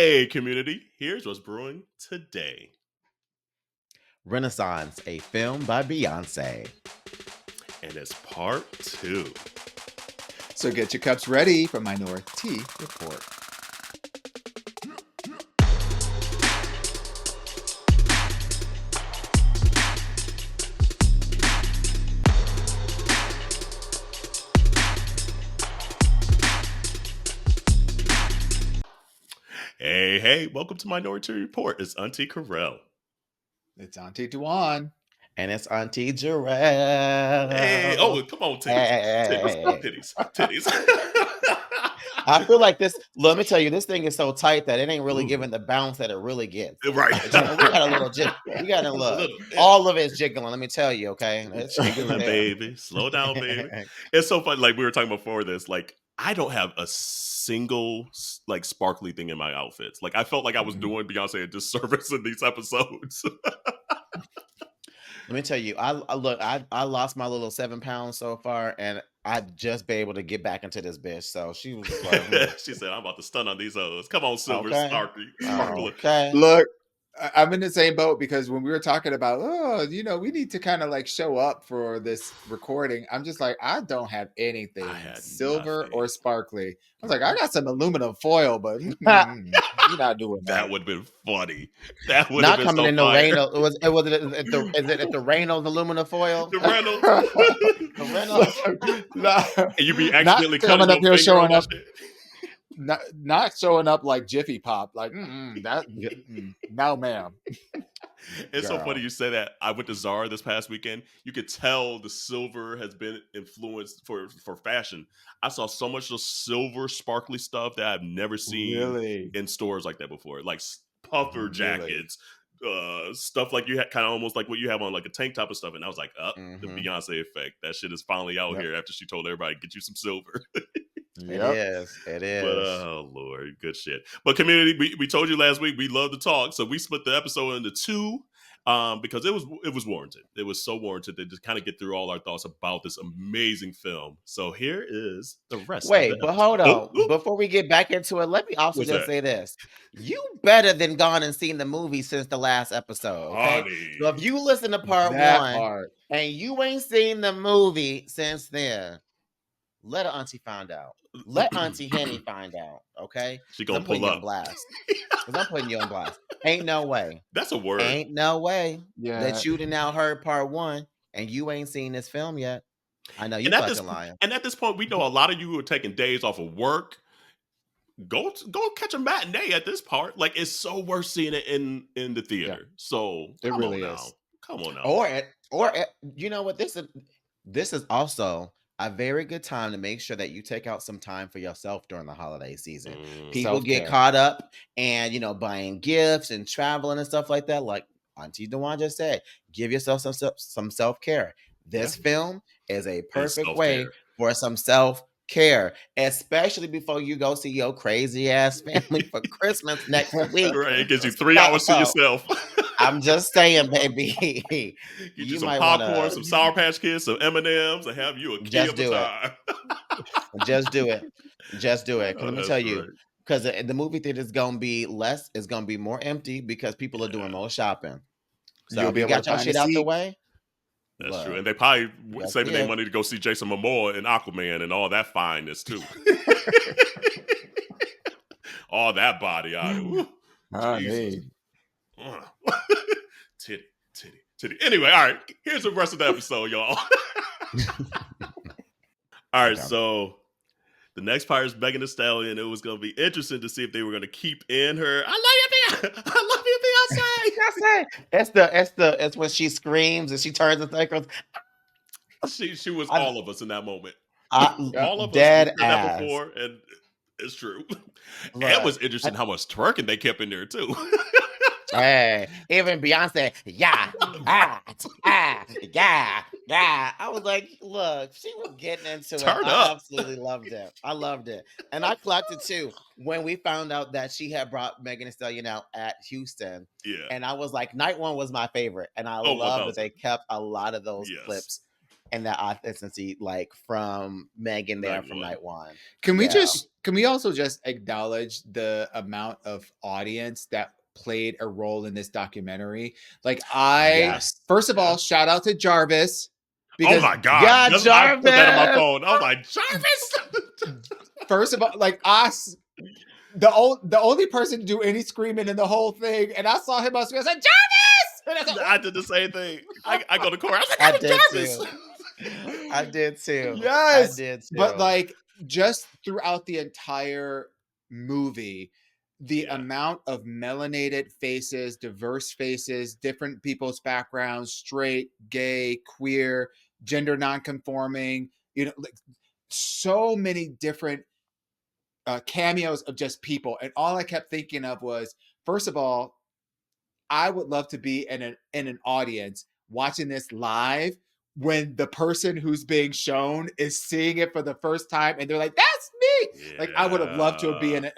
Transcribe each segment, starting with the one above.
Hey, community, here's what's brewing today. Renaissance, a film by Beyonce. And it's part 2. So get your cups ready for Minoritea Report. Hey, welcome to Minoritea Report. It's Auntie Carell. It's Auntie Duan. And it's Auntie Jarrell. Hey, come on, titties. Titties. I feel like this, let me tell you, this thing is so tight that it ain't really giving the bounce that it really gets. Right. We got a little jig. We got a little. All of it's jiggling, let me tell you, okay? It's jiggling, baby. Slow down, baby. It's so fun. Like we were talking before this, like I don't have a single like sparkly thing in my outfits. Like I felt like I was doing Beyonce a disservice in these episodes. Let me tell you, I lost my little 7 pounds so far, and I'd just be able to get back into this bitch. So she was like, she said, "I'm about to stun on these others. Come on, Silver, okay. Sparkly." Okay. Look, I'm in the same boat because when we were talking about, we need to kind of like show up for this recording. I'm just like, I don't have anything silver or sparkly. I was like, I got some aluminum foil, but you're not doing that. That would have been funny. That would not have been coming so in the Reynolds. Is it the Reynolds aluminum foil? The Reynolds. And you be accidentally coming up here showing up. Shit. Not showing up like Jiffy Pop, like no, ma'am. It's so funny you say that. I went to Zara this past weekend. You could tell the silver has been influenced for fashion. I saw so much of silver sparkly stuff that I've never seen in stores like that before. Like puffer jackets, stuff like you had kind of almost like what you have on like a tank top and stuff. And I was like, the Beyonce effect. That shit is finally out here after she told everybody, get you some silver. It is. But oh Lord, good shit. But community, we told you last week we love to talk, so we split the episode into 2 because it was warranted. It was so warranted to just kind of get through all our thoughts about this amazing film. So here is the rest. Wait, but hold on. Before we get back into it, let me also say this: you better than gone and seen the movie since the last episode. Okay, so if you listen to part 1 and you ain't seen the movie since then, let Auntie find out. Let Auntie Henny find out, okay? She gonna pull up. Blast. I'm putting you on blast. Ain't no way. That's a word. Ain't no way that you done now heard part 1 and you ain't seen this film yet. I know you fucking lying. And at this point, we know a lot of you who are taking days off of work. Go catch a matinee at this part. Like it's so worth seeing it in the theater. Yeah. So it really is. Come on now. Or you know what? This is also a very good time to make sure that you take out some time for yourself during the holiday season. People get caught up and, buying gifts and traveling and stuff like that. Like Auntie Duan just said, give yourself some self-care. This film is a perfect way for some self-care, especially before you go see your crazy ass family for Christmas next week. Right, it gives you 3 hours to yourself. I'm just saying, baby. Get you some popcorn, some Sour Patch Kids, some M&Ms, and have you a key of a time. Just do it. Just do it. Let me tell you, because the movie theater is going to be less. It's going to be more empty because people are doing more shopping. So if you got your shit out the way. That's true. And they probably saving their money to go see Jason Momoa and Aquaman and all that fineness, too. All that body out. Titty. Anyway, all right. Here's the rest of the episode, y'all. All right, so the next part is Megan Thee Stallion. It was going to be interesting to see if they were going to keep in her. I love you, Beyonce. It's when she screams and she turns and goes. She was all of us in that moment. All of us dead that before, and it's true. It was interesting how much twerking they kept in there too. Hey, even Beyonce, yeah. I was like, look, she was getting into it. I absolutely loved it. I loved it. And I clocked it too when we found out that she had brought Megan Thee Stallion out at Houston. Yeah. And I was like, night 1 was my favorite. And I love that they kept a lot of those clips and that authenticity, like from Megan there from night one. Can we also just acknowledge the amount of audience that played a role in this documentary? Like first of all, shout out to Jarvis. Because, oh my God. Yeah, Jarvis. I put that on my phone. I was like, Jarvis. First of all, like us, the only person to do any screaming in the whole thing, and I saw him on screen. I said, Jarvis! I did the same thing. I go to court. I was like, that was Jarvis. Too. I did too. Yes, I did too. But like, just throughout the entire movie, the amount of melanated faces, diverse faces, different people's backgrounds, straight, gay, queer, gender non-conforming, like so many different cameos of just people. And all I kept thinking of was, first of all, I would love to be in an audience watching this live when the person who's being shown is seeing it for the first time and they're like, that's me. Yeah. Like, I would have loved to be in it.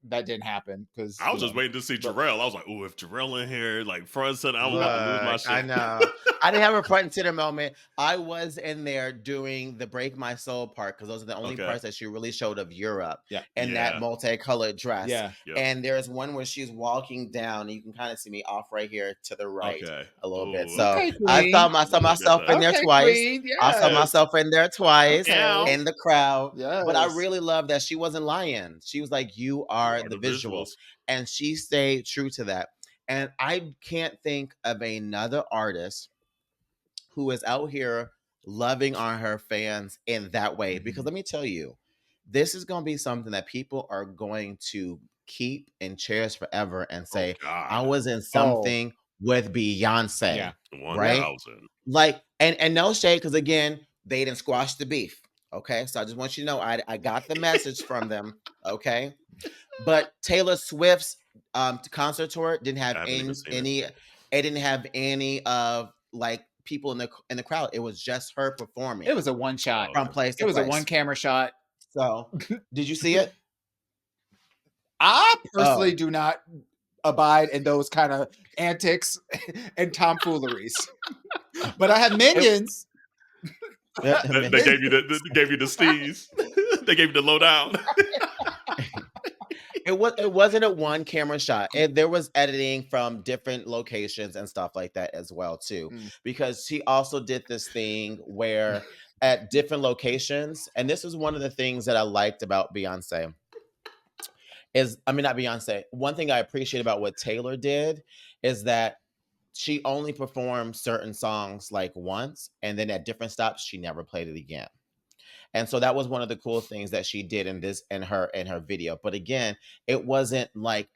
That didn't happen because I was just waiting to see Jarrell. I was like, oh, if Jarrell in here, like front and center, I was about to lose my shit. I know. I didn't have a front and center moment. I was in there doing the Break My Soul part because those are the only parts that she really showed of Europe and that multicolored dress. Yeah. And there's one where she's walking down and you can kind of see me off right here to the right a little bit. So I saw myself in there twice. Yes. I saw myself in there twice in the crowd. Yes. But I really love that she wasn't lying. She was like, you are the visuals. And she stayed true to that. And I can't think of another artist who is out here loving on her fans in that way. Because let me tell you, this is going to be something that people are going to keep and cherish forever and say, I was in something with Beyonce. Yeah. Right? Like, and no shade, because again, they didn't squash the beef. Okay. So I just want you to know, I got the message from them. Okay. But Taylor Swift's concert tour didn't have any. It didn't have any of like people in the crowd. It was just her performing. It was a one shot from place to place. It was a one camera shot. So, did you see it? I personally do not abide in those kind of antics and tomfooleries, but I have minions. They gave you the steez. They gave you the lowdown. It wasn't a one camera shot. There was editing from different locations and stuff like that as well too, because she also did this thing where at different locations, and this is one of the things that I liked about Beyonce. Not Beyonce. One thing I appreciate about what Taylor did is that she only performed certain songs like once, and then at different stops, she never played it again. And so that was one of the cool things that she did in her video. But again, it wasn't like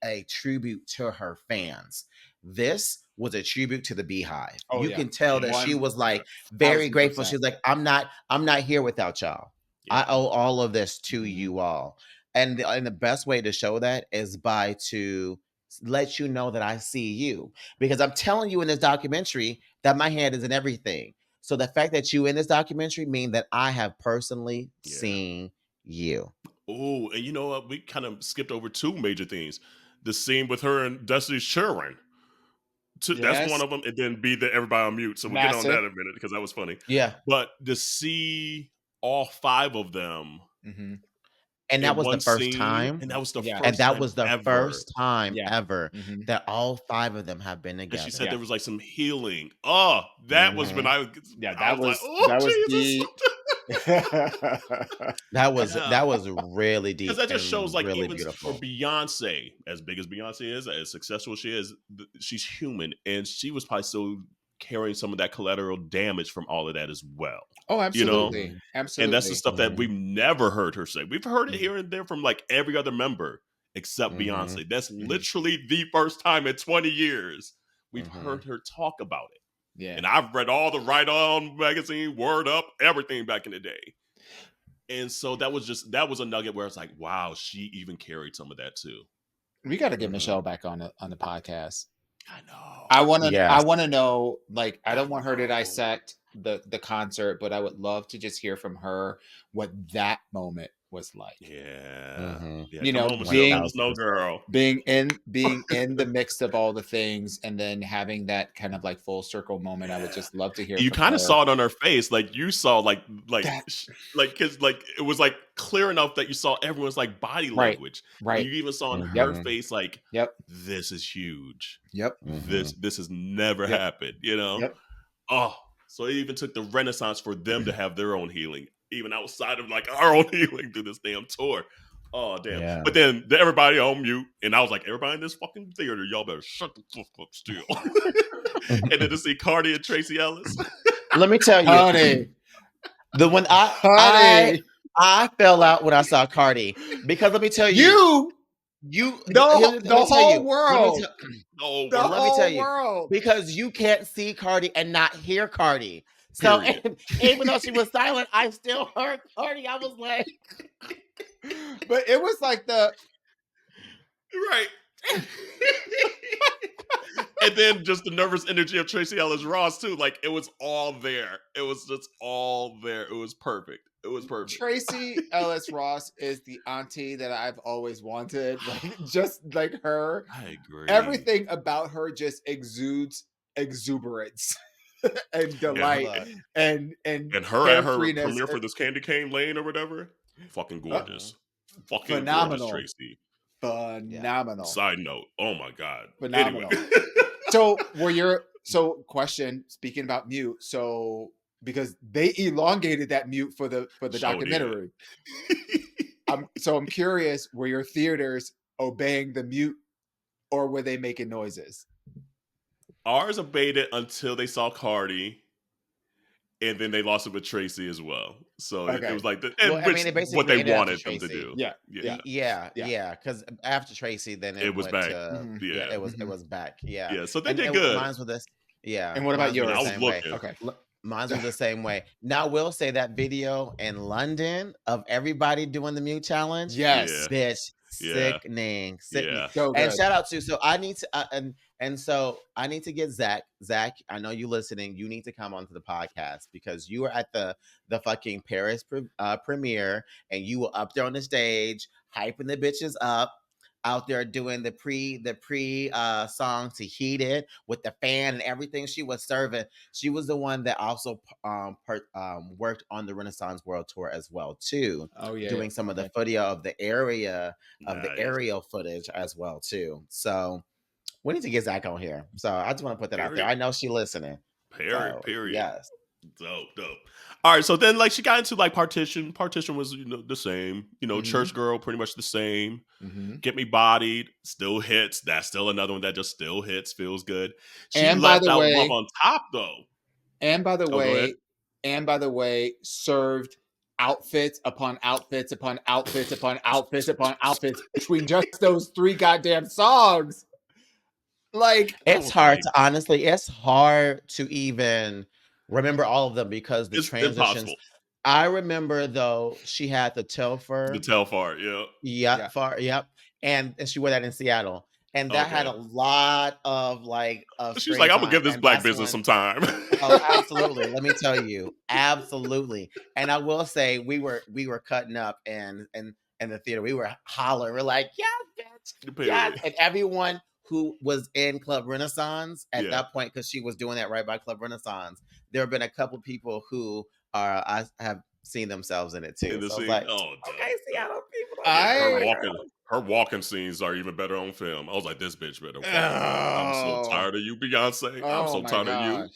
a tribute to her fans. This was a tribute to the Beyhive. You can tell that she was like very grateful. She's like, I'm not here without y'all. I owe all of this to you all. And the best way to show that is to let you know that I see you. Because I'm telling you in this documentary that my hand is in everything. So the fact that you in this documentary means that I have personally seen you. Oh, and you know what? We kind of skipped over two major things. The scene with her and Destiny's children. That's one of them. And then everybody on mute. So we'll get on that in a minute because that was funny. Yeah. But to see all five of them. Mm-hmm. And that was the first time. And that was the first And that time was the ever. first time ever that all five of them have been together. And she said there was like some healing. Oh, that was when I was deep. That was really deep. Because that just shows like really even beautiful. For Beyonce, as big as Beyonce is, as successful as she is, she's human. And she was probably still carrying some of that collateral damage from all of that as well. Oh, absolutely. You know? Absolutely. And that's the stuff that we've never heard her say. We've heard it here and there from like every other member except Beyonce. That's literally the first time in 20 years we've heard her talk about it. Yeah. And I've read all the Right On magazine, Word Up, everything back in the day. And so that was a nugget where it's like, wow, she even carried some of that too. We got to get Michelle back on the podcast. I know. I want to know, like, I don't want her to dissect the concert, but I would love to just hear from her what that moment was like. Yeah. You Come know, on, Michelle. Let us know, girl. Being in the mix of all the things, and then having that kind of like full circle moment. I would just love to hear. You kind of saw it on her face, like you saw, like, That- because like it was like clear enough that you saw everyone's like body language, right. And you even saw on her face, like, yep, this is huge. yep, This has never happened, you know. yep. Oh, so it even took the Renaissance for them to have their own healing, even outside of like our own healing through this damn tour. Oh damn! Yeah. But then everybody on mute, and I was like, everybody in this fucking theater, y'all better shut the fuck up still. And then to see Cardi and Tracy Ellis. Let me tell you, Honey. the one I fell out when I saw Cardi, because let me tell you the whole world. Let me tell you, because you can't see Cardi and not hear Cardi. So even though she was silent, I still heard Cardi. I was like, but it was like the right. And then just the nervous energy of Tracy Ellis Ross too. Like it was all there. It was just all there. It was perfect. It was perfect. Tracy Ellis Ross is the auntie that I've always wanted. Like just like her. I agree. Everything about her just exudes exuberance and delight and her at her premiere for this Candy Cane Lane or whatever. Fucking gorgeous. Fucking phenomenal. Gorgeous, Tracy. Phenomenal. Side note. Oh my God. Phenomenal. Anyway. Question, speaking about mute, so because they elongated that mute for the documentary. I'm curious, were your theaters obeying the mute or were they making noises? Ours obeyed it until they saw Cardi. And then they lost it with Tracy as well. So it was like what they wanted them to do. Yeah. Because after Tracy, then it was back. It was back. Yeah. So they did good. Mine's with this. Yeah. And what about yours? I was looking. Okay. Mine's was the same way. Now, I will say that video in London of everybody doing the mute challenge. Yes. Bitch. Sickening. Yeah. So and shout out to, so I need to, so I need to get Zach. Zach, I know you listening. You need to come onto the podcast because you were at the fucking Paris premiere and you were up there on the stage hyping the bitches up, out there doing the pre song to Heat It with the fan and everything she was serving. She was the one that also worked on the Renaissance World Tour as well too. Oh yeah, doing some of the footage of the area of the aerial footage as well too. So we need to get Zach on here. So I just want to put that out there. I know she listening. Period. Yes. Dope. All right, so then like she got into like Partition. Partition was the same. Church Girl, pretty much the same. Get Me Bodied still hits. That's still another one that just still hits. Feels good. She left out Love on Top though. And by the way, served outfits upon outfits upon outfits upon outfits upon outfits between just those 3 goddamn songs. Like it's hard to even remember all of them because the transitions. Impossible. I remember though she had the Telfar. The Telfar, yep. And she wore that in Seattle. And that had a lot of she's like, I'm gonna give this black business some time. Oh, absolutely. Let me tell you. Absolutely. And I will say we were cutting up and in the theater, we were hollering. We're like, yeah, bitch. Yeah. And everyone who was in Club Renaissance at that point, because she was doing that right by Club Renaissance, there have been a couple people who I have seen themselves in it too. So like, okay, Seattle people. Her walking scenes are even better on film. I was like, this bitch better. I'm so tired of you, Beyonce. I'm so tired of you.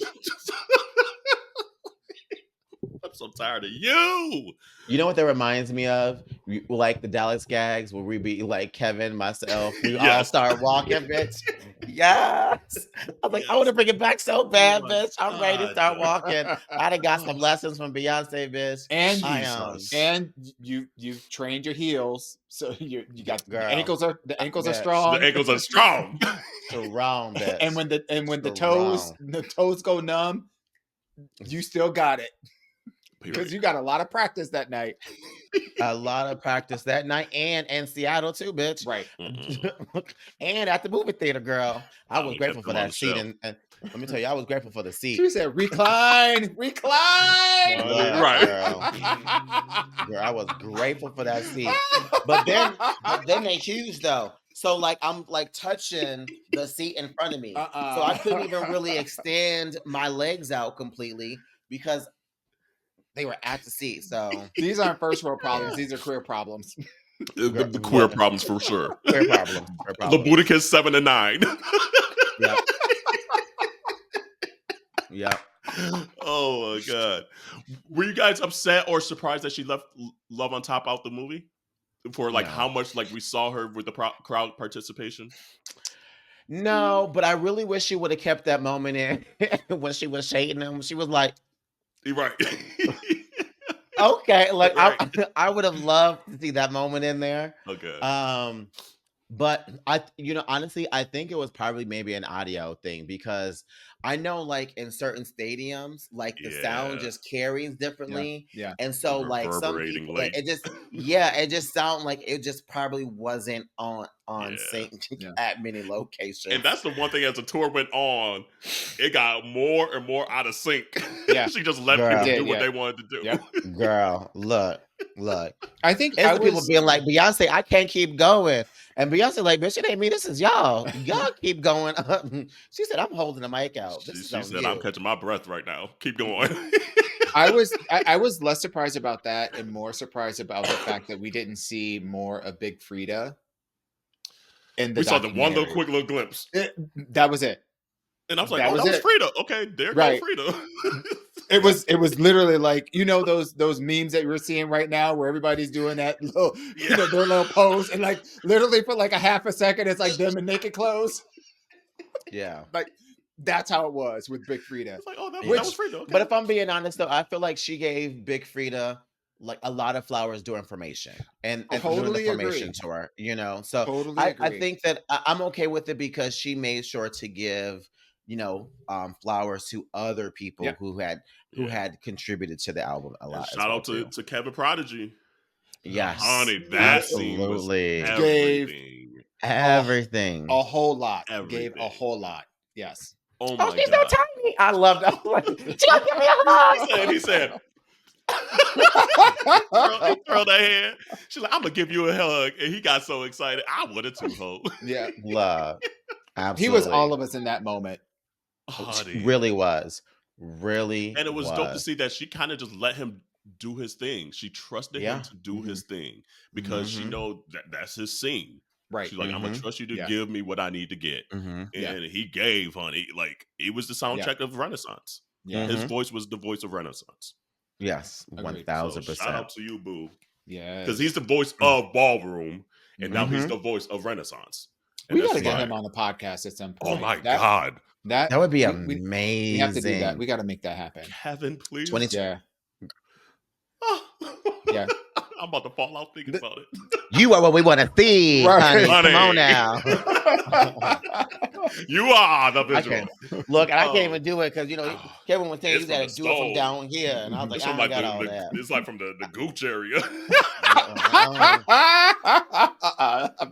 I'm so tired of you. You know what that reminds me of? Like the Dallas gags where we be like Kevin, myself, we all start walking, bitch. Yes. I'm like, I want to bring it back so bad, bitch. I'm ready to start walking. I done got some lessons from Beyonce, bitch. And you've trained your heels, so you got the ankles are strong. The ankles are strong. Strong, bitch. And when the toes go numb, you still got it. Because you got a lot of practice that night. A lot of practice that night, and in Seattle too, bitch. Right. And at the movie theater, girl. I was grateful for that seat. And let me tell you, I was grateful for the seat. She said, recline. Love, Right. Girl, I was grateful for that seat. But then they huge though. So like I'm like touching the seat in front of me. So I couldn't even really extend my legs out completely because they were at the seat. So these aren't first world problems. These are queer problems. The queer problems for sure. Queer problems. Labuticus 7 and 9. Yep. Yep. Oh my God. Were you guys upset or surprised that she left Love on Top out the movie? For like how much like we saw her with the crowd participation? No, but I really wish she would have kept that moment in when she was shading him. She was like, right. Okay, like right. I would have loved to see that moment in there. Okay. But honestly, I think it was probably maybe an audio thing because I know like in certain stadiums, like the sound just carries differently. Yeah. And so like some people, like, it just sounded like it just probably wasn't on sync at many locations. And that's the one thing as the tour went on, it got more and more out of sync. Yeah. She just let people do what they wanted to do. Yeah. Girl, look. I think it's the people being like, Beyonce, I can't keep going. And Beyonce like, bitch, it ain't me. This is y'all. Y'all keep going. She said, I'm holding the mic out. She said, I'm catching my breath right now. Keep going. I was less surprised about that and more surprised about the fact that we didn't see more of Big Frida. We saw the one quick little glimpse. That was it. And I was like, that was Frida. Okay, there goes Frida. It was literally like, those memes that we're seeing right now where everybody's doing that little, their little pose and like literally for like a half a second, it's like them in naked clothes. Yeah. Like that's how it was with Big Frida. It's like, that was Frida. Okay. But if I'm being honest though, I feel like she gave Big Frida like a lot of flowers during formation and totally during the formation tour, So totally I think that I'm okay with it because she made sure to give flowers to other people who had contributed to the album a lot. Shout out to Kevin Prodigy. Yes, honey, that scene was everything. A whole lot. Gave a whole lot. Yes. Oh my she's God. so tiny. I love that. She gonna give me a hug. He said. Throw that hand. She's like, I'm gonna give you a hug, and he got so excited. I would have too, ho. Yeah, love. Absolutely, he was all of us in that moment. Really was, really, and it was dope to see that she kind of just let him do his thing. She trusted him to do his thing because she know that's his scene. Right. She's like, I'm gonna trust you to give me what I need to get, and he gave, honey. Like it was the soundtrack of Renaissance. Yeah, his voice was the voice of Renaissance. Yes, 1,000%. Shout out to you, boo. Yeah, because he's the voice of Ballroom, and now he's the voice of Renaissance. And we got to get him on the podcast at some point. Oh my God, that would be amazing. We have to do that. We got to make that happen. Kevin, please. 22. Yeah. Yeah. I'm about to fall out thinking about it. You are what we want to see, honey. Come on now. You are the visual. Look, I can't even do it because Kevin was saying you got to do it from down here, and I was like, I got all that. It's like from the gooch area. I'm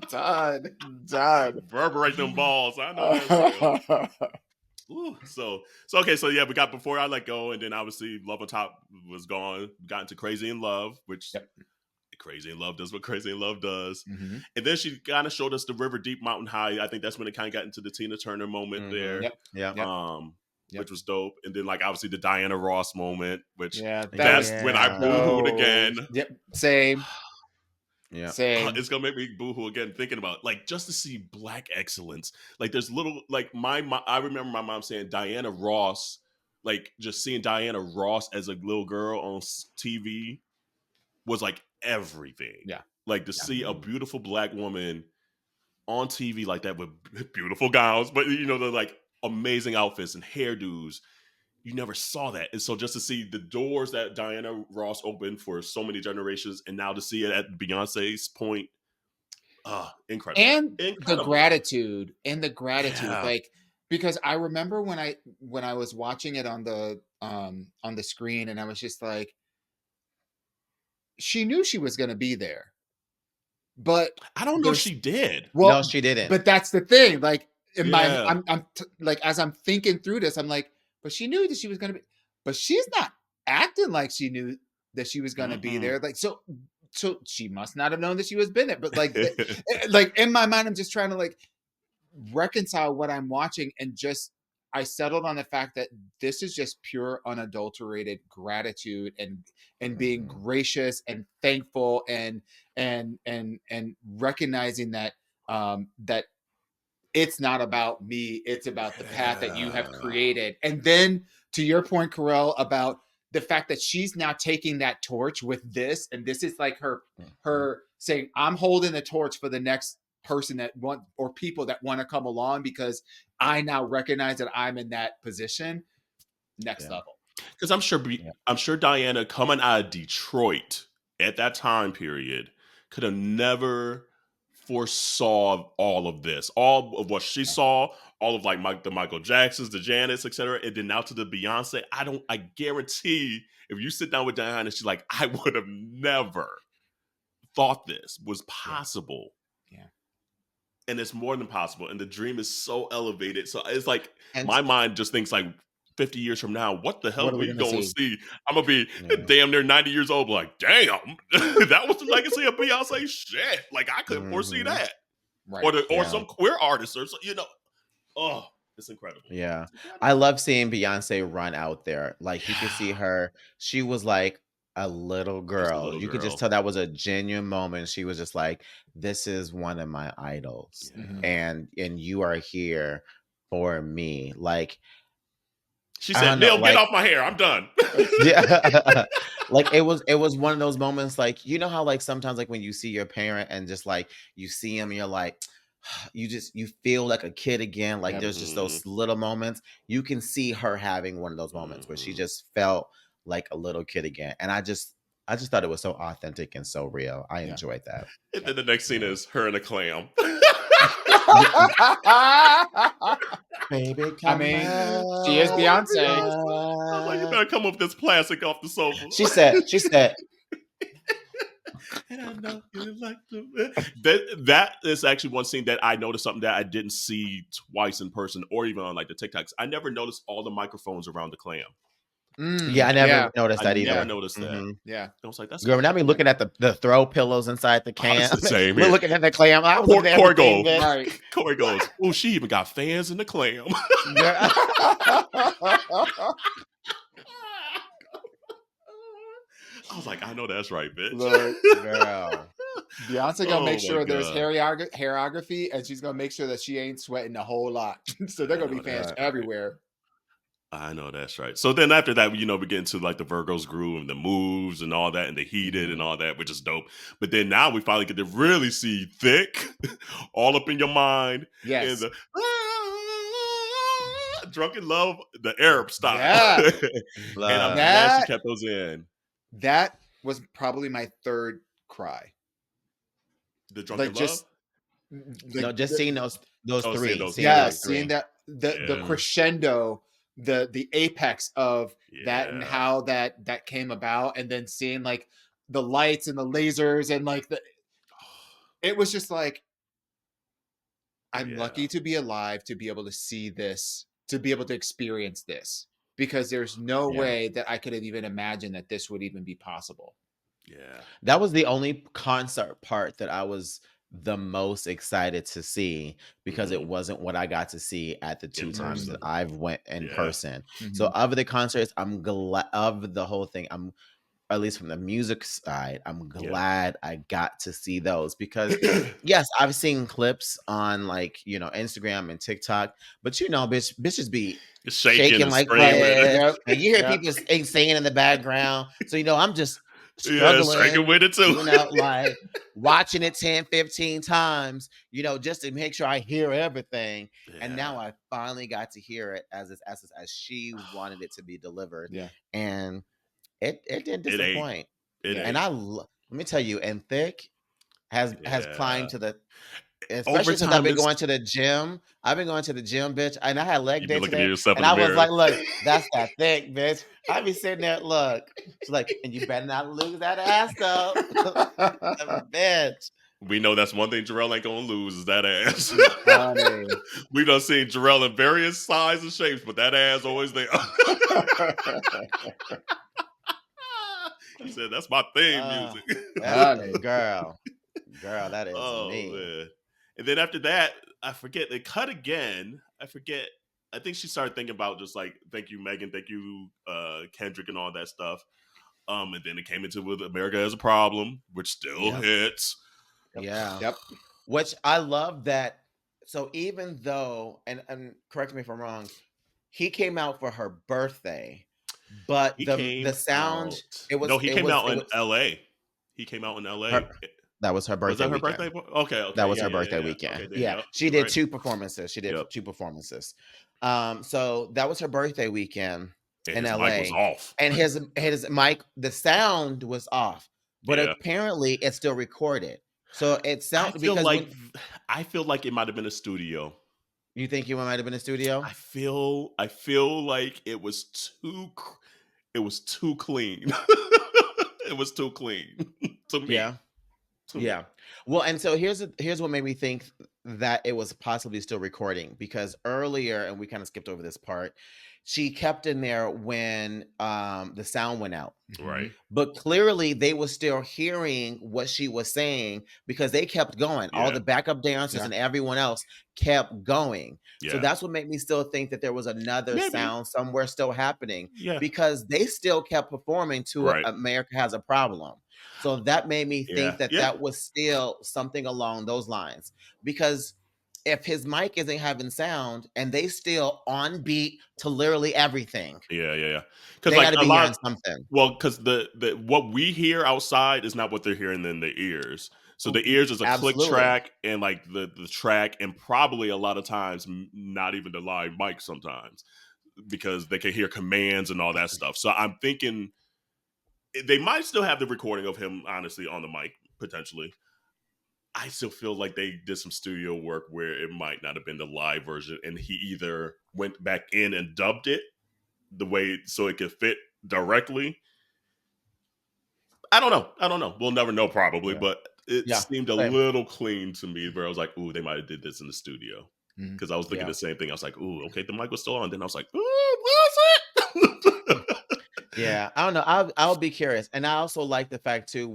done. Reverberate them balls. I know. Ooh, so yeah, we got Before I Let Go, and then obviously Love on Top was gone. Got into Crazy in Love, which Crazy in Love does what Crazy in Love does. And then she kind of showed us the River Deep Mountain High. I think that's when it kind of got into the Tina Turner moment there. Which was dope. And then like obviously the Diana Ross moment, which that's when I boohooed again. Yep, same. Yeah, same. It's gonna make me boohoo again thinking about like just to see Black excellence. Like there's little like I remember my mom saying Diana Ross, like just seeing Diana Ross as a little girl on TV was like everything. Yeah, like to see a beautiful Black woman on TV like that with beautiful gowns, but the like amazing outfits and hairdos. You never saw that. And so just to see the doors that Diana Ross opened for so many generations and now to see it at Beyonce's point, incredible. And the gratitude. Like, because I remember when I was watching it on the screen and I was just like, she knew she was going to be there, but I don't know if she did. No, well, she didn't. but that's the thing. Like in my, Yeah. like as I'm thinking through this, I'm like, but she knew that she was going to be, but she's not acting like she knew that she was going to be there. Like so she must not have known that she was been there. But like in my mind, I'm just trying to like reconcile what I'm watching, and just I settled on the fact that this is just pure unadulterated gratitude and being gracious and thankful and recognizing that that it's not about me, it's about the path that you have created. And then to your point, Carell, about the fact that she's now taking that torch with this, and this is like her saying, I'm holding the torch for the next person that want, or people that want to come along, because I now recognize that I'm in that position. Next level. Because I'm sure Diana, coming out of Detroit at that time period, could have never foresaw all of this, all of what she saw, all of like the Michael Jacksons, the Janets, etc., and then now to the Beyonce. I guarantee if you sit down with Diana, she's like, I would have never thought this was possible. Yeah. And it's more than possible. And the dream is so elevated. So it's like my mind just thinks like 50 years from now, what the hell are we going to see? I'm going to be damn near 90 years old. Like, damn, that was the legacy of Beyonce. Shit. Like, I couldn't foresee that. Right. Or some queer artists or, oh, it's incredible. Yeah. I love seeing Beyonce run out there. Like, you could see her. She was like a little girl. You could just tell that was a genuine moment. She was just like, this is one of my idols. And you are here for me. Like, she said, Neil, get off my hair. I'm done. Yeah. Like it was one of those moments, like, you know how like sometimes like when you see your parent and just like you see him and you're like, you feel like a kid again. Like there's just those little moments. You can see her having one of those moments where she just felt like a little kid again. And I just thought it was so authentic and so real. I enjoyed that. And then the next scene is her and a clam. Baby, I mean, she is Beyonce. I was like, you better come up with this plastic off the sofa. She said. And I know you like that is actually one scene that I noticed, something that I didn't see twice in person or even on like the TikToks. I never noticed all the microphones around the clam. Yeah, I never noticed that either. I never noticed that. Yeah, I was like, that's girl. Now me looking at the throw pillows inside the can. The same. We're looking at the clam. I was looking at Corey everything. Goes. Right. Corey goes, oh, she even got fans in the clam. I was like, I know that's right, bitch. Look, girl. Beyonce gonna make sure there's hairography, and she's gonna make sure that she ain't sweating a whole lot. So they're gonna be fans everywhere. I know that's right. So then after that, we get into like the Virgo's groove and the moves and all that and the heated and all that, which is dope. But then now we finally get to really see Thick all up in your mind. Yes. And the Drunken Love, the Arab style. Yeah. And I'm glad she kept those in. That was probably my third cry. The Drunken Love? Just seeing those three. Seeing that the crescendo, the apex of that and how that came about, and then seeing like the lights and the lasers and like it was just like, I'm lucky to be alive to be able to see this, to be able to experience this, because there's no way that I could have even imagined that this would even be possible. Yeah. That was the only concert part that I was the most excited to see, because it wasn't what I got to see at the two times that I've went in person. So of the concerts, I'm glad of the whole thing. I'm, at least from the music side, I'm glad I got to see those, because yes, I've seen clips on like, Instagram and TikTok, but bitches be shaking like that, and you hear people singing in the background. So, I'm just struggling with it too. Like watching it 10, 15 times, just to make sure I hear everything. And now I finally got to hear it as she wanted it to be delivered. Yeah. And it didn't disappoint. It and let me tell you, and Thick has climbed to the Especially since I've been going to the gym. I've been going to the gym, bitch. And I had leg You've day been looking at today. yourself And in I the was mirror. like, look, that's that thick, bitch. I be sitting there, look. She's like, and you better not lose that ass though. Bitch. We know that's one thing Jarrell ain't gonna lose is that ass. Honey. We done seen Jarrell in various sizes and shapes, but that ass always there. He said, "That's my theme music." Girl, that is me. Man. And then after that, I forget they cut again. I forget. I think she started thinking about just like, "Thank you, Megan. Thank you, Kendrick, and all that stuff." And then it came into with America Has a Problem, which still hits. Yeah. Yep. Which I love that. So even though, and correct me if I'm wrong, he came out for her birthday, but the sound he came out in L.A. He came out in L.A. That was her birthday. Was that her weekend. birthday? Okay. That was her birthday weekend. Okay, she did 2 performances. She did 2 performances. So that was her birthday weekend in LA. Mic was off. And his mic, the sound was off, but apparently it's still recorded. So it sounded I feel like it might have been a studio. You think it might have been a studio? I feel like it was too clean. It was too clean to me. Yeah. Well, and so here's what made me think that it was possibly still recording, because earlier, and we kind of skipped over this part, she kept in there when the sound went out. Right. But clearly they were still hearing what she was saying because they kept going. Yeah. All the backup dancers and everyone else kept going. Yeah. So that's what made me still think that there was another sound somewhere still happening. Yeah. Because they still kept performing to America Has a Problem. So that made me think that that was still something along those lines. Because if his mic isn't having sound and they still on beat to literally everything. Yeah. Because they got to be hearing something. Well, because the what we hear outside is not what they're hearing in the ears. So the ears is a click track and like the track, and probably a lot of times not even the live mic sometimes, because they can hear commands and all that stuff. So I'm thinking they might still have the recording of him, honestly, on the mic, potentially. I still feel like they did some studio work where it might not have been the live version, and he either went back in and dubbed it the way so it could fit directly. I don't know. We'll never know, probably, but it seemed a little clean to me, where I was like, ooh, they might have did this in the studio. Because I was thinking the same thing. I was like, ooh, okay, the mic was still on. Then I was like, ooh, was it? Yeah, I don't know. I'll be curious. And I also like the fact too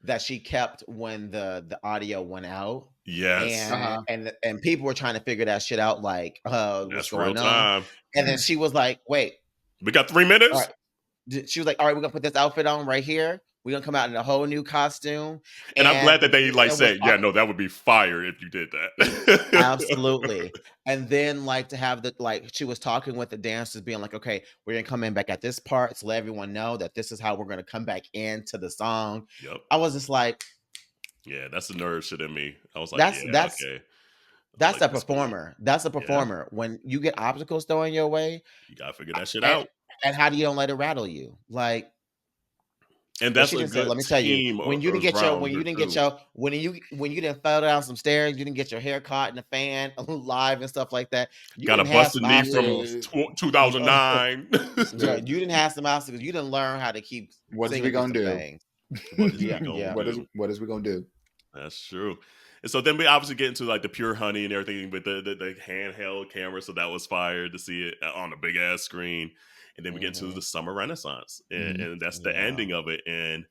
that she kept when the audio went out. Yes. And people were trying to figure that shit out, like what's going on. And then she was like, wait. We got 3 minutes? All right. She was like, all right, we're gonna put this outfit on right here. We're gonna come out in a whole new costume. And I'm glad that they said, no, that would be fire if you did that. Absolutely. And then to have she was talking with the dancers, being like, okay, we're gonna come in back at this part to let everyone know that this is how we're gonna come back into the song. Yep. I was just like, yeah, that's the nerd shit in me. I was like, that's okay. That's a performer. That's a performer. When you get obstacles thrown your way, you gotta figure that shit out. And how do you don't let it rattle you? And that's a good let me tell you, when you didn't fall down some stairs, you didn't get your hair caught in the fan live and stuff like that. You got a busted knee from 2009. You didn't have some obstacles. You didn't learn how to keep. What is we gonna do? What is we gonna do? That's true. And so then we obviously get into the Pure Honey and everything with the handheld camera. So that was fire to see it on a big ass screen. And then we get into the Summer Renaissance, and that's the ending of it. And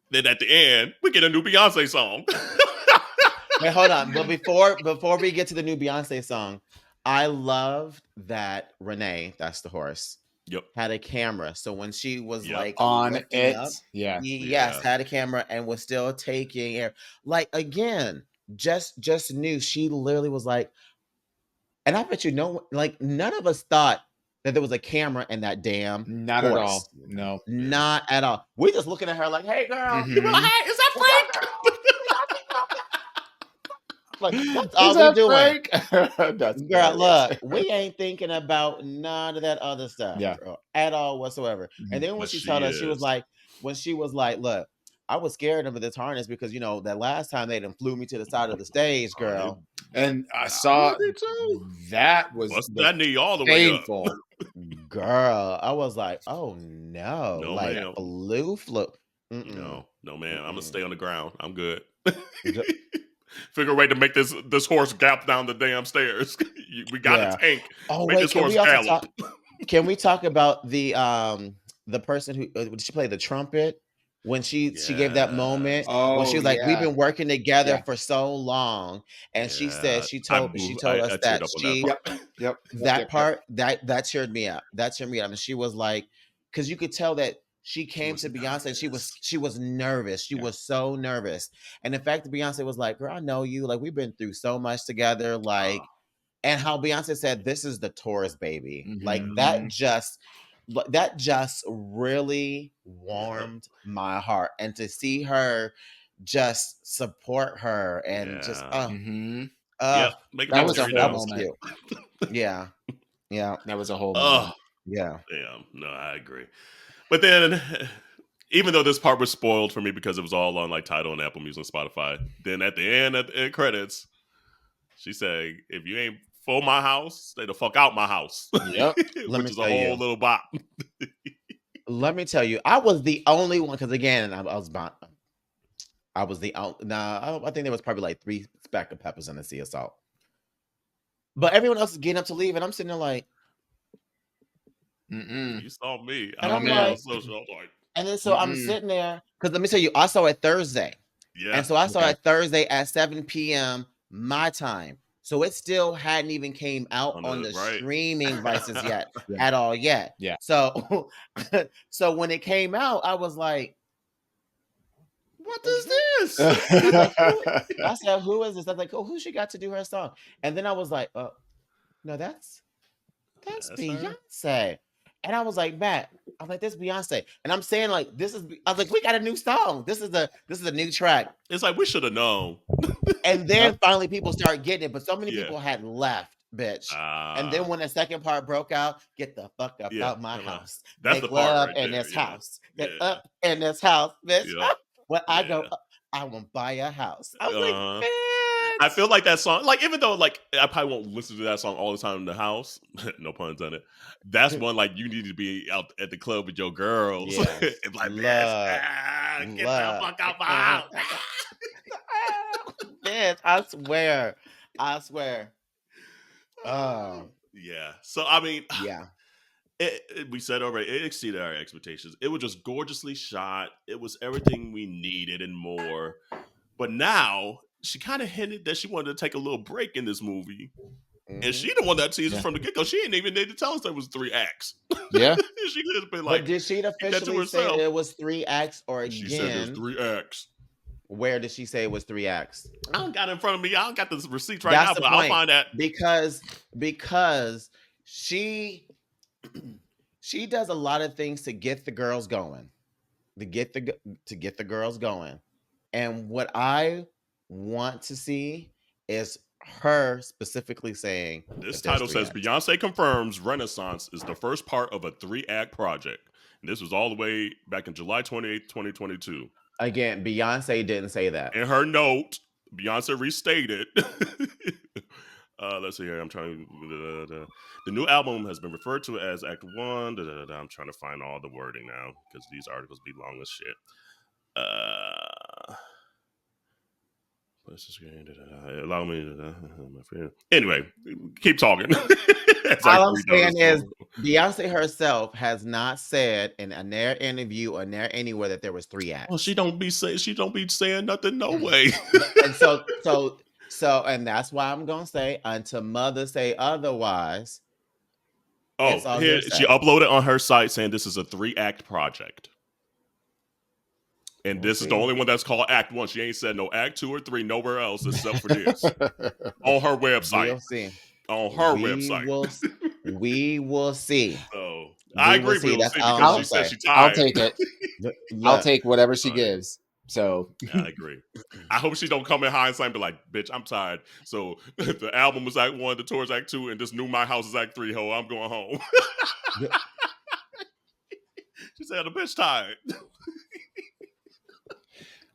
then at the end, we get a new Beyonce song. Wait, hold on. But before we get to the new Beyonce song, I loved that Renee, that's the horse, had a camera. So when she was on it, up, had a camera and was still taking air. Again, just knew. She literally was like, and I bet none of us thought that there was a camera in that damn Not horse. At all. No. Not at all. We're just looking at her like, hey, girl. You know, hey, is that Frank? That's all we're doing. Girl, look, we ain't thinking about none of that other stuff at all whatsoever. And then when she told us, she was like, look, I was scared of this harness because that last time they done flew me to the side of the stage, girl. And I saw that was that knee all the painful. way up. Girl, I was like, oh no, like ma'am. flew. No, man. I'm gonna stay on the ground. I'm good. Figure a way to make this horse gallop down the damn stairs. We got a tank. Oh make wait, this can horse we also gallop. can we talk about the person who did she play the trumpet when she gave that moment when she was like, we've been working together for so long, and she said she told us that she that part that cheered me up. That cheered me up, and she was like, because you could tell that she came to Beyonce and she was nervous. She was so nervous. And the fact that Beyonce was like, girl, I know you. Like, we've been through so much together. Like, and how Beyonce said, this is the Taurus baby. Mm-hmm. Like, that just really warmed my heart. And to see her just support her and just, that was a whole moment. Yeah. Yeah. That was a whole moment. Yeah. Damn. No, I agree. But then, even though this part was spoiled for me because it was all on like Tidal and Apple Music and Spotify, then at the end credits, she said, "If you ain't for my house, stay the fuck out my house." Yep. Which is a whole little bop. Let me tell you, I was the only one because again, I think there was probably like 3 Spectre Peppers in the Sea of Salt, but everyone else is getting up to leave, and I'm sitting there like. You saw me. And I'm like, and then so I'm sitting there because let me tell you, I saw it Thursday. Yeah. And so I saw it Thursday at 7 p.m. my time. So it still hadn't even came out on the streaming devices yet at all yet. Yeah. So so when it came out, I was like, what is this? I said, who is this? I was like, oh, who she got to do her song? And then I was like, no, that's Beyonce. Her? And I was like, Matt, I was like, this is Beyonce. And I'm saying like, I was like, we got a new song. This is a new track. It's like, we should have known. And then finally people start getting it. But so many people had left, bitch. And then when the second part broke out, get the fuck up out my house. That's Make the part love right in there. this house. Get up in this house, bitch. When I go up, I will buy a house. I was like, bitch. I feel like that song, like, even though, like, I probably won't listen to that song all the time in the house, no pun intended. That's one, like, you need to be out at the club with your girls. Yes. And like, get the fuck out my house. Bitch, I swear. Yeah. So, I mean, yeah. We said already, it exceeded our expectations. It was just gorgeously shot. It was everything we needed and more. But now, she kind of hinted that she wanted to take a little break in this movie. Mm-hmm. And she the one that teased us from the get-go. She didn't even need to tell us there was 3 acts. Yeah. She could have been like, but did she officially say it was 3 acts or again? She said there's 3 acts. Where did she say it was 3 acts? I don't got it in front of me. I don't got the receipts now, but I'll find that. Because she does a lot of things to get the girls going. To get the girls going. And what I want to see is her specifically saying this title says Beyonce confirms Renaissance is the first part of a 3-act project. And this was all the way back in July 28th, 2022. Again, Beyonce didn't say that. In her note, Beyonce restated. Let's see here. I'm trying to. The new album has been referred to as Act 1. I'm trying to find all the wording now because these articles be long as shit. Allow me to. Anyway, keep talking. All I'm saying is Beyonce herself has not said in their interview or anywhere that there was 3 acts. Well, she don't be saying nothing. No way. And so, and that's why I'm gonna say until mother say otherwise. Oh, here she uploaded on her site saying this is a 3-act project. And this is the only one that's called Act 1. She ain't said no Act 2 or 3 nowhere else except for this. On her website. We'll see. On her website. We will see. So I agree with that's because she said she tired. I'll take it. I'll take whatever she gives. So I agree. I hope she don't come in hindsight and be like, bitch, I'm tired. So the album was Act 1, the tour is Act 2, and this new My House is Act 3. Ho, I'm going home. She said the bitch tired.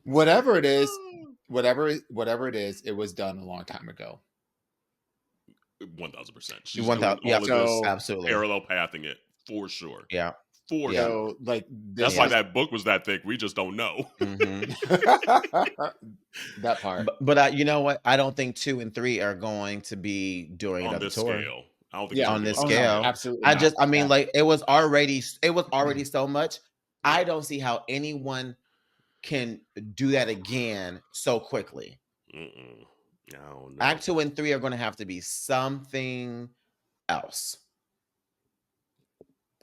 Whatever it is, whatever it is, it was done a long time ago. 1000%. She's doing all of this, absolutely parallel pathing it for sure. Yeah. For Yeah. sure. So, like, That's why that book was that thick. We just don't know. That part. But you know what? I don't think 2 and 3 are going to be doing On another this tour. scale. I don't think Yeah. it's On gonna be this on no, scale. absolutely I not. just, I mean, Yeah. like, it was already so much. I don't see how anyone can do that again so quickly. No. Act 2 and 3 are going to have to be something else.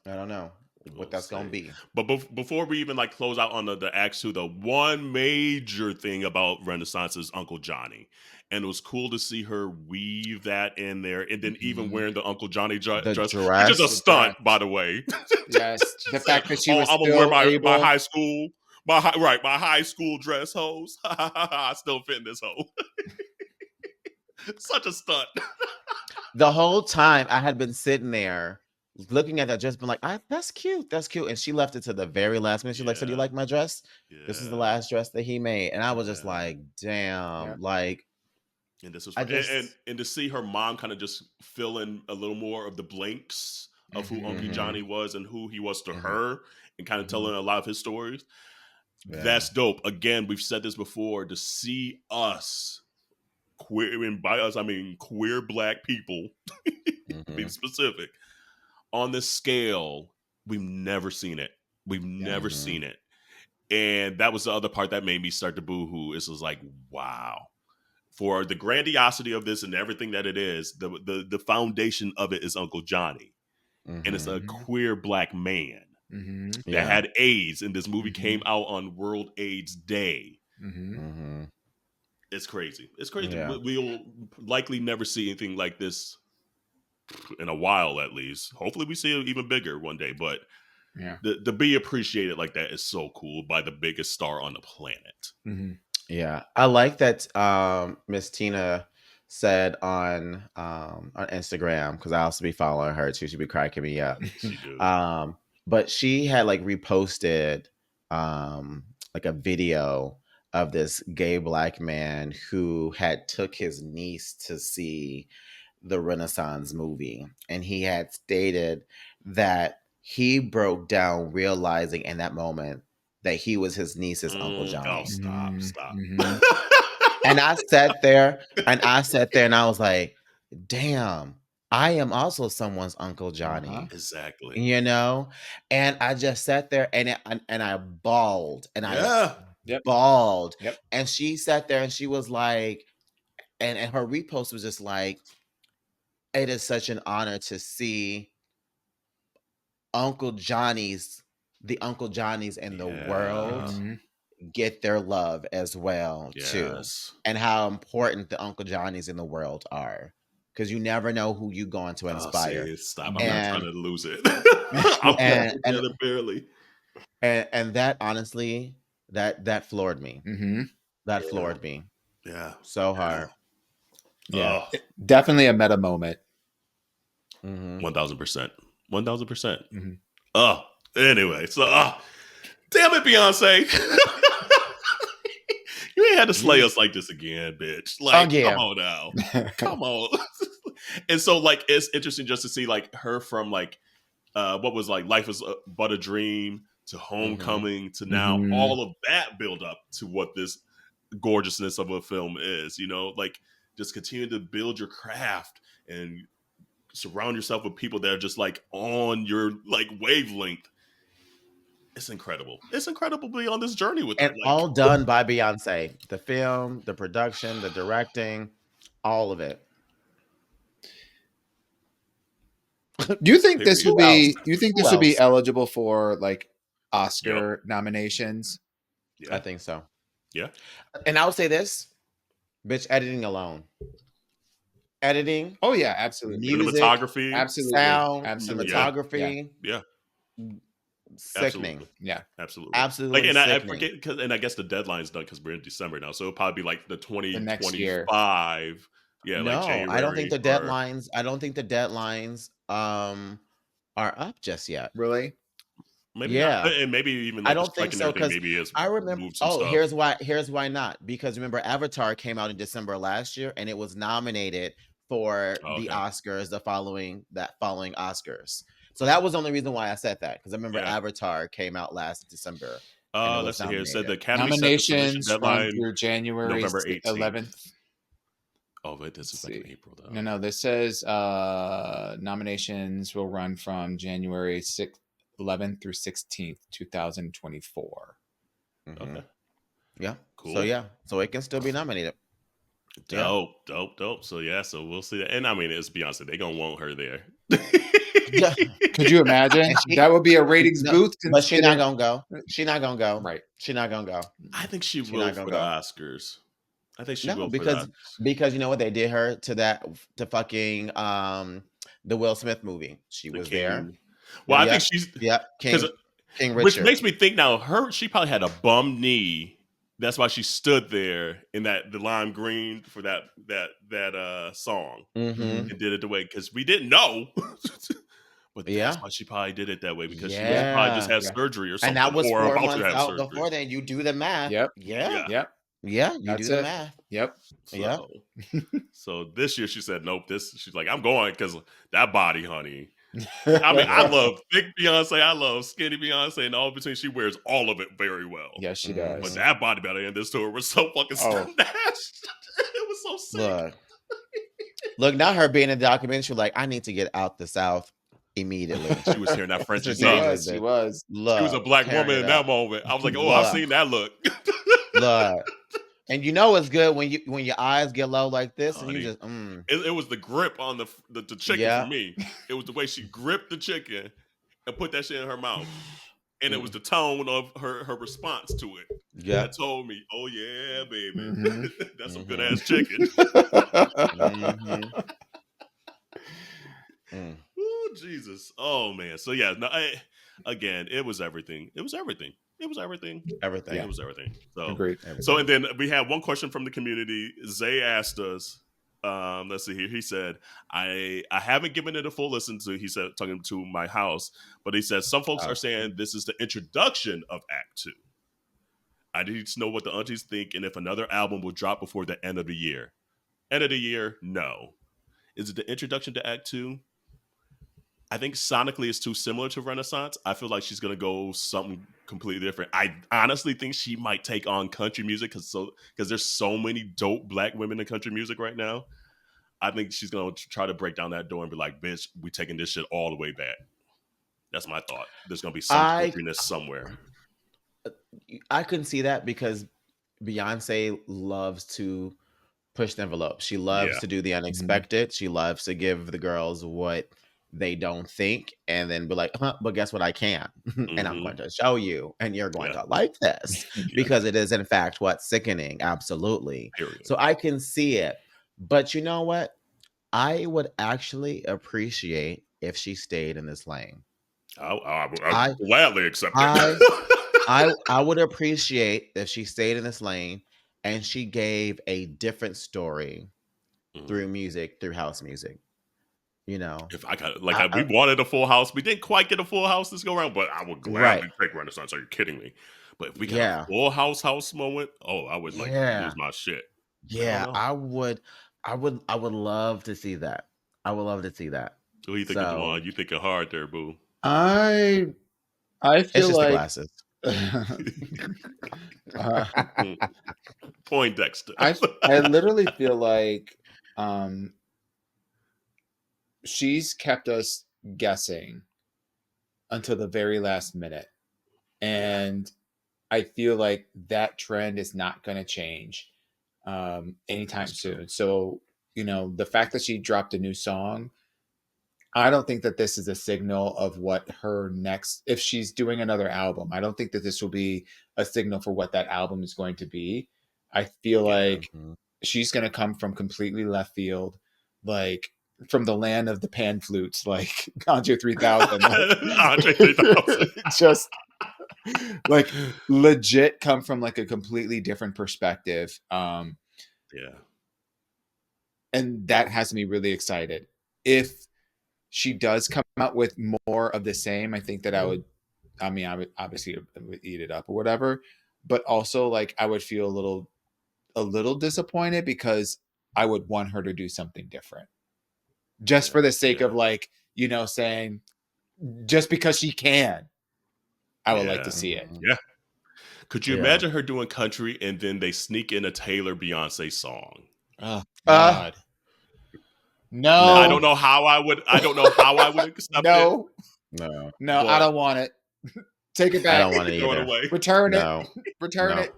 I don't know what that's going to be. But before we even like close out on the Act 2, the one major thing about Renaissance is Uncle Johnny. And it was cool to see her weave that in there. And then even wearing the Uncle Johnny dress, which is a stunt, by the way. Yes. The fact that she was I'm still gonna wear able... my high school, my high school dress hose. I still fit in this hole. Such a stunt. The whole time I had been sitting there looking at that, just been like, that's cute. That's cute. And she left it to the very last minute. She's like, so do you like my dress? Yeah. This is the last dress that he made. And I was just like, damn, like. And this was and to see her mom kind of just fill in a little more of the blanks of who Uncle Johnny was and who he was to her, and kind of telling a lot of his stories. Yeah. That's dope. Again, we've said this before, to see us queer, and by us I mean queer Black people, be specific, on this scale, we've never seen it. We've never seen it. And that was the other part that made me start to boohoo. It was like, wow. For the grandiosity of this and everything that it is, the foundation of it is Uncle Johnny. And it's a queer Black man that had AIDS, and this movie came out on World AIDS Day. It's crazy. It's crazy. Yeah. We'll likely never see anything like this in a while, at least. Hopefully we see it even bigger one day, but to be appreciated like that is so cool by the biggest star on the planet. Yeah, I like that Miss Tina said on Instagram, because I also be following her too. She be cracking me up. She do. But she had like reposted like a video of this gay Black man who had took his niece to see the Renaissance movie, and he had stated that he broke down realizing in that moment that he was his niece's Uncle Johnny. Oh, stop. And I sat there and I was like, damn, I am also someone's Uncle Johnny. Exactly. You know? And I just sat there and I bawled and I bawled. Yep. And she sat there and she was like, and her repost was just like, it is such an honor to see the Uncle Johnnies in the world get their love as well too, and how important the Uncle Johnnies in the world are, because you never know who you're going to inspire. Stop! I'm not trying to lose it. I'm barely. And that honestly, that floored me. That floored me. Yeah, so hard. Yeah, definitely a meta moment. 1000%. 1000%. Anyway, so damn it, Beyonce. You ain't had to slay us like this again, bitch. Like, come on now. Come on. And so, like, it's interesting just to see, like, her from, like, what was, like, Life is But a Dream to Homecoming to now, all of that build up to what this gorgeousness of a film is, you know? Like, just continue to build your craft and surround yourself with people that are just, like, on your, like, wavelength. It's incredible. It's incredible to be on this journey with her. And all done by Beyonce. The film, the production, the directing, all of it. Do you think this would be? Do you think this would be eligible for like Oscar nominations? Yeah. I think so. Yeah. And I would say this, bitch, editing alone. Editing. Oh yeah, absolutely. Music, cinematography, absolutely. Sound, absolutely. cinematography. Yeah. Sickening. Absolutely. Absolutely. Like, and I forget, and I guess the deadline's done because we're in December now, so it'll probably be like the 2025. Yeah, no, like January. I don't think the deadlines. I don't think the deadlines are up just yet. Really? Maybe not, Yeah. and maybe even I like the don't think strike and so everything. because Maybe it's I remember. moved some Oh, stuff. here's why not. Because remember, Avatar came out in December last year, and it was nominated for the Oscars following Oscars. So that was the only reason why I said that, because I remember Avatar came out last December, and it was Let's see here. It said the nominated. Academy set the submission Nominations run deadline through January November 18th. 11th. Oh, but this is back in April, though. No, this says nominations will run from January 11th through 16th, 2024. Okay. Yeah. Cool. So it can still be nominated. Dope. So so we'll see that. And I mean, it's Beyonce. They gonna want her there. Could you imagine? That would be a ratings boost. But she's not gonna go. She's not gonna go. Right. She's not gonna go. I think she will for the Oscars. I think she will because you know what they did her to fucking the Will Smith movie. She was there. Well, I think she's King Richard, which makes me think now she probably had a bum knee. That's why she stood there in the lime green for that song and did it the way, because we didn't know. But that's why she probably did it that way, because she probably just had surgery or something. And that was or 4 about months to have out surgery. before then. You do the math. Yep. You That's do the math. Yep. So this year she said, nope. She's like, I'm going because that body, honey. I mean, I love thick Beyonce. I love skinny Beyonce, and all between. She wears all of it very well. Yes, she does. But that body by the end of this tour was so fucking snatched. It was so sick. Look, now her being in the documentary, she's like, I need to get out the South immediately. She was hearing that French She was. She was a black woman in that moment. I was like, oh, I've seen that look. Look. And you know it's good when your eyes get low like this, and you just It was the grip on the chicken for me. It was the way she gripped the chicken and put that shit in her mouth, and it was the tone of her response to it. That told me, oh yeah, baby, that's some good ass chicken. Oh Jesus, oh man. So yeah, no, again, it was everything. It was everything. So, agreed. So, and then we had one question from the community. Zay asked us, let's see here. He said, I haven't given it a full listen to, he said, talking to my house, but he said, some folks are saying this is the introduction of Act 2. I need to know what the aunties think and if another album will drop before the end of the year. End of the year, no. Is it the introduction to Act 2? I think sonically it's too similar to Renaissance. I feel like she's going to go something completely different. I honestly think she might take on country music because there's so many dope black women in country music right now. I think she's going to try to break down that door and be like, bitch, we taking this shit all the way back. That's my thought. There's going to be some countryness somewhere. I couldn't see that because Beyonce loves to push the envelope. She loves to do the unexpected. She loves to give the girls what they don't think and then be like, but guess what? I can. And I'm going to show you and you're going to like this because it is in fact what's sickening. Absolutely. So I can see it. But you know what? I would actually appreciate if she stayed in this lane. I gladly accept it. I would appreciate if she stayed in this lane and she gave a different story through music, through house music. You know, if I got we wanted a full house, we didn't quite get a full house this go around, but I would gladly take Renaissance. Are you kidding me? But if we got a full house moment, I would like lose my shit. Yeah, I would love to see that. I would love to see that. What do you think, Juwan? You thinking hard there, boo? I feel it's just like the glasses. Poindexter. I literally feel like she's kept us guessing until the very last minute. And I feel like that trend is not going to change anytime soon. So, the fact that she dropped a new song, I don't think that this is a signal of what her next, if she's doing another album, I don't think that this will be a signal for what that album is going to be. I feel like she's going to come from completely left field, like from the land of the pan flutes, like Andre 3000. Andre 3000. Just like legit come from like a completely different perspective. And that has me really excited. If she does come out with more of the same, I think that I would I mean, I would obviously eat it up or whatever, but also like I would feel a little disappointed because I would want her to do something different, just for the sake of like, you know, saying just because she can, I would like to see it. Yeah. Could you imagine her doing country and then they sneak in a Taylor Beyonce song? Oh God. No. I don't know how I would accept it. No, I don't want it. Take it back. I don't want it Throw it either. away. Return No. it. Return it.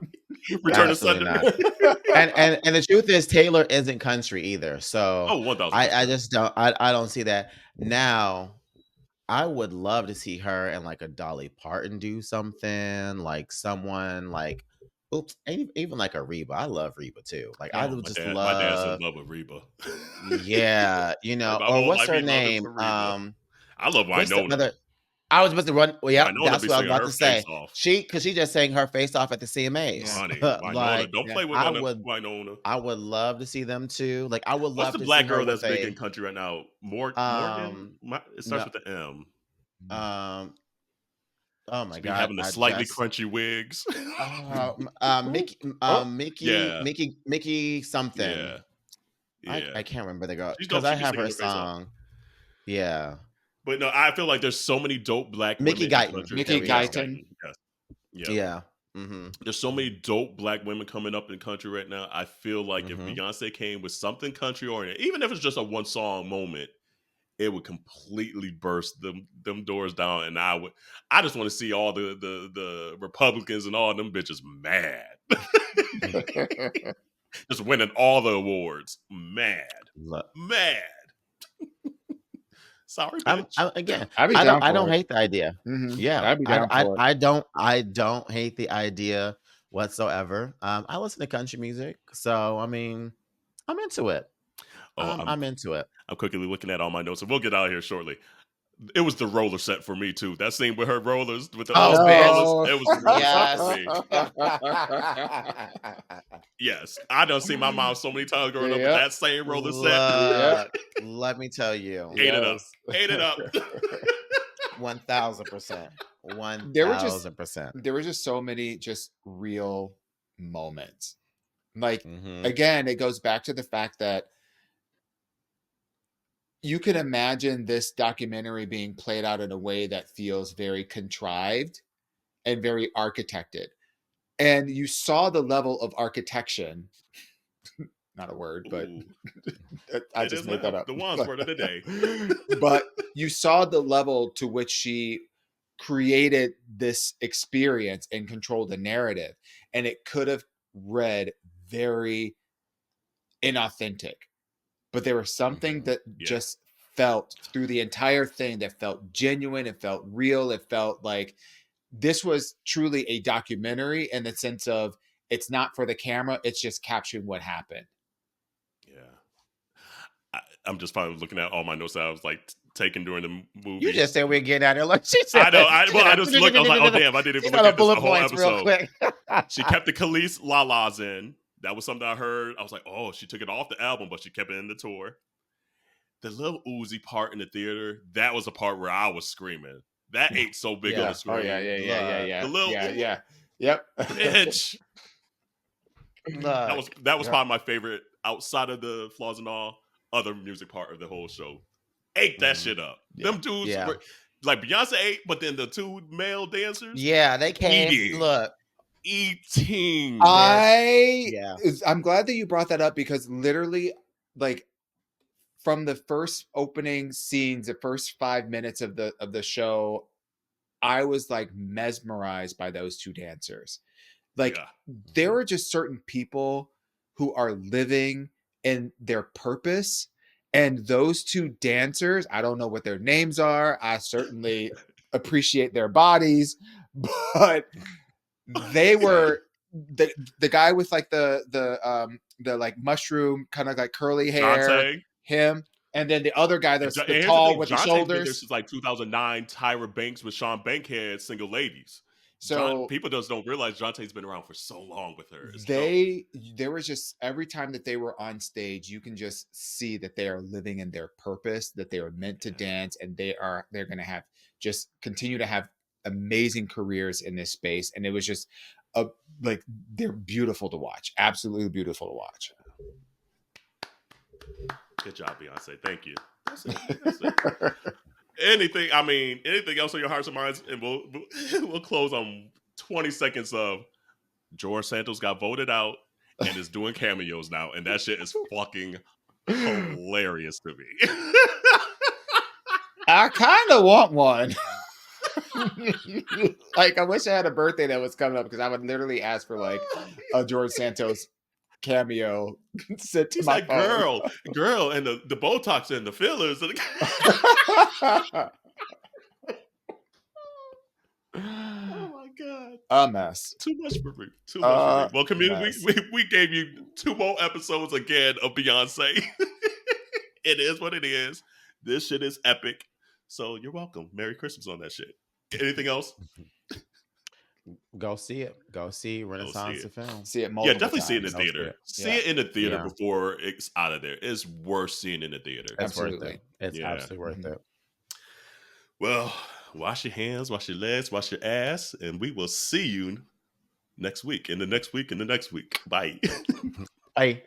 Return to Absolutely sender. not. And the truth is Taylor isn't country either. So 1,000%. I just don't see that. Now, I would love to see her and like a Dolly Parton do something, like someone like even like a Reba. I love Reba too. Like I would just my dad's in love. love with Reba. Yeah, you know, My or whole what's life her he loved name? Reba. I love What's the Winona. other? I was supposed to run. Well, yeah, Winona that's be what I was singing about her to say. face off. Because she just sang her face off at the CMAs. Honey, Winona, Like, don't play with Winona. I would love to see them too. Like, I would What's love the to black see her girl that's with big in country right now? Morgan? It starts no, with the M. Oh my She be God, having the slightly crunchy wigs. Mickey something. Yeah. I can't remember the girl She's dope. because I She be have singing her her face off. song. Yeah, But no, I feel like there's so many dope black Mickey women in Guyton. country. Mickey Guyton. Yes. Yeah. Mm-hmm. There's so many dope black women coming up in country right now. I feel like if Mm-hmm. Beyonce came with something country oriented, even if it's just a one song moment, it would completely burst them doors down. And I just want to see all the Republicans and all them bitches mad. Just winning all the awards. Mad. Sorry, bitch. I don't hate the idea. Mm-hmm. Yeah, I'd be down for it. I don't hate the idea whatsoever. I listen to country music, so I mean, I'm into it. I'm into it. I'm quickly looking at all my notes, and we'll get out of here shortly. It was the roller set for me too. That scene with her rollers, with the rollers, it was the roller set for me. Yes, I done seen my mom so many times growing up with that same roller set. Let me tell you, ate it up. 1,000%. 1,000%. There were just so many just real moments. Like again, it goes back to the fact that you can imagine this documentary being played out in a way that feels very contrived and very architected. And you saw the level of architecture. Not a word, but I just made that up. The Wands word of the day. But you saw the level to which she created this experience and controlled the narrative. And it could have read very inauthentic. But there was something that just felt through the entire thing that felt genuine. It felt real. It felt like this was truly a documentary in the sense of it's not for the camera. It's just capturing what happened. Yeah. I'm just finally looking at all my notes that I was like taking during the movie. You just said we're getting out of here. Like she said. I know. I just looked. I was like, oh damn, I didn't even look at this the whole episode. Real quick. She kept the Khalees La-Las in. That was something I heard. I was like, oh, she took it off the album, but she kept it in the tour. The little Uzi part in the theater, that was a part where I was screaming. That ate so big on the screen. Oh, yeah. The little, Yep. Bitch. That was probably my favorite, outside of the flaws and all, other music part of the whole show. Ate that shit up. Them dudes were, like Beyonce ate, but then the two male dancers. Yeah, they came. Eating. I'm glad that you brought that up because literally, like, from the first opening scenes, the first 5 minutes of the show, I was like mesmerized by those two dancers. Like, there are just certain people who are living in their purpose, and those two dancers, I don't know what their names are. I certainly appreciate their bodies, but they were the guy with like the like mushroom kind of like curly hair, Dante. him, and then the other guy that's the tall with the shoulders. This is like 2009 Tyra Banks with Sean Bankhead, Single Ladies. So people just don't realize Jonte's been around for so long with her. There was just every time that they were on stage, you can just see that they are living in their purpose, that they are meant to dance, and they're going to have just continue to have amazing careers in this space, and it was just like they're beautiful to watch, absolutely beautiful to watch. Good job, Beyonce. Thank you. That's it. Anything else on your hearts and minds? And we'll close on 20 seconds of George Santos got voted out and is doing cameos now, and that shit is fucking hilarious to me. I kind of want one. Like, I wish I had a birthday that was coming up, because I would literally ask for like a George Santos cameo sent to my phone. girl, and the Botox and the fillers. Oh my god, a mess. Too much for me. Well, community, we gave you 2 more episodes again of Beyonce. It is what it is. This shit is epic. So you're welcome. Merry Christmas on that shit. Anything else? Go see it. Go see Renaissance of Film. See it multiple definitely times. see it in the theater. See it in the theater before it's out of there. It's worth seeing in the theater. Absolutely. It's absolutely worth it. Well, wash your hands, wash your legs, wash your ass, and we will see you next week, in the next week, in the next week. Bye. Bye.